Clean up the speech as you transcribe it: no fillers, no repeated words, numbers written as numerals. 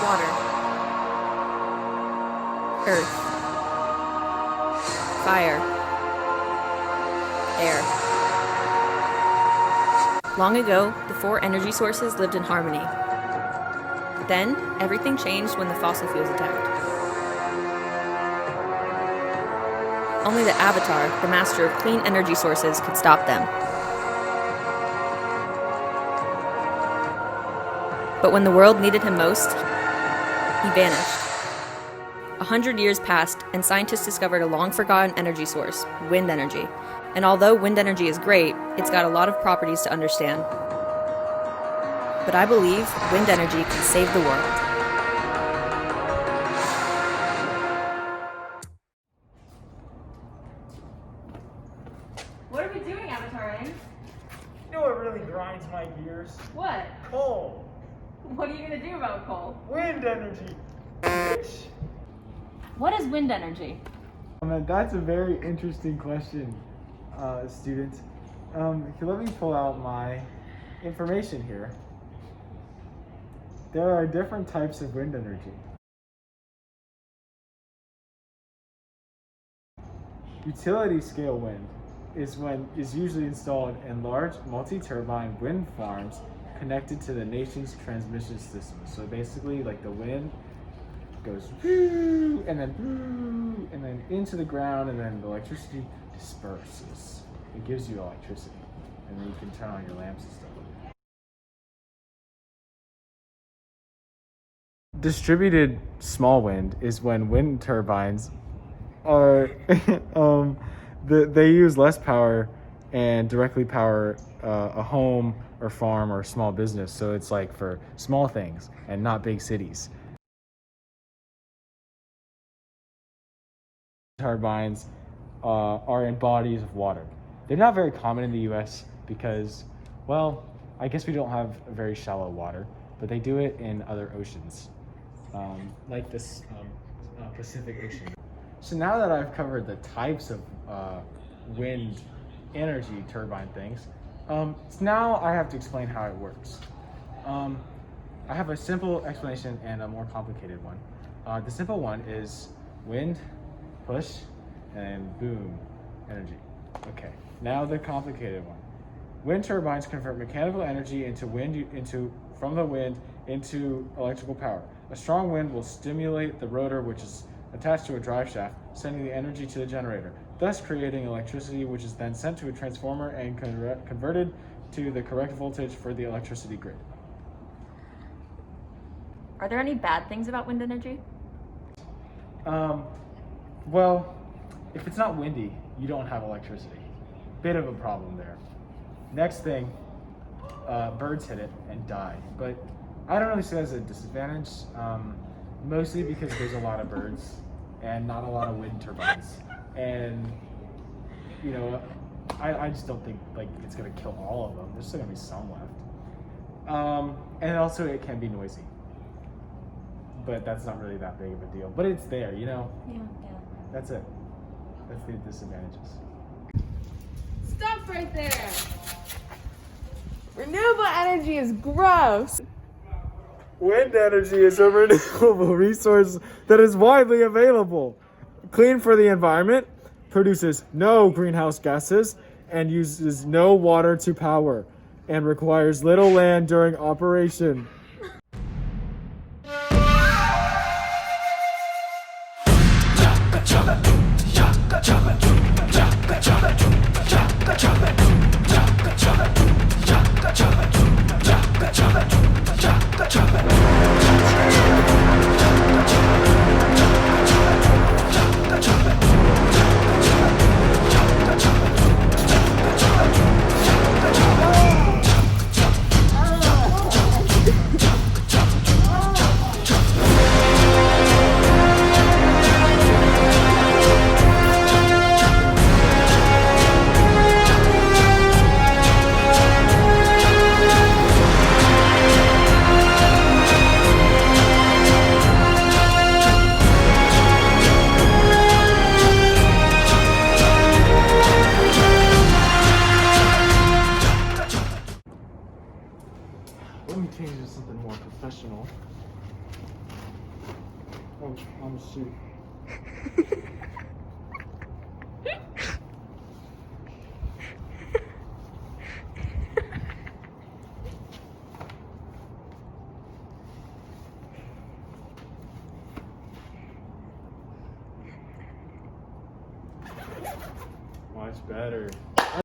Water. Earth. Fire. Air. Long ago, the four energy sources lived in harmony. Then, everything changed when the fossil fuels attacked. Only the Avatar, the master of clean energy sources, could stop them. But when the world needed him most, he vanished. 100 years passed, and scientists discovered a long-forgotten energy source, wind energy. And although wind energy is great, it's got a lot of properties to understand. But I believe wind energy can save the world. What are we doing, Avatar Aang? You know what really grinds my gears? What? Coal. What are you gonna do about coal? Wind energy. Bitch. What is wind energy? That's a very interesting question, student. Let me pull out my information here. There are different types of wind energy. Utility scale wind is usually installed in large multi-turbine wind farms connected to the nation's transmission system. So basically, like, the wind goes woo, and then into the ground, and then the electricity disperses. It gives you electricity, and then you can turn on your lamps and stuff. Distributed small wind is when wind turbines are they use less power and directly power a home or farm or small business. So it's like for small things and not big cities. Turbines are in bodies of water. They're not very common in the US because, well, I guess we don't have very shallow water, but they do it in other oceans, like this Pacific Ocean. So now that I've covered the types of wind energy turbine things, now I have to explain how it works. I have a simple explanation and a more complicated one. The simple one is wind, push, and boom, energy. Okay, now the complicated one. Wind turbines convert mechanical energy from the wind into electrical power. A strong wind will stimulate the rotor, which is attached to a drive shaft, sending the energy to the generator, thus creating electricity, which is then sent to a transformer and converted to the correct voltage for the electricity grid. Are there any bad things about wind energy? Well, if it's not windy, you don't have electricity. Bit of a problem there. Next thing, birds hit it and die. But I don't really see it as a disadvantage, mostly because there's a lot of birds and not a lot of wind turbines. And, you know, I just don't think like it's gonna kill all of them. There's still gonna be some left. And also it can be noisy. But that's not really that big of a deal. But it's there, you know? Yeah. That's it. That's the disadvantages. Stop right there! Renewable energy is gross! Wind energy is a renewable resource that is widely available, clean for the environment, produces no greenhouse gases, and uses no water to power, and requires little land during operation. Oh, shoot. Much better.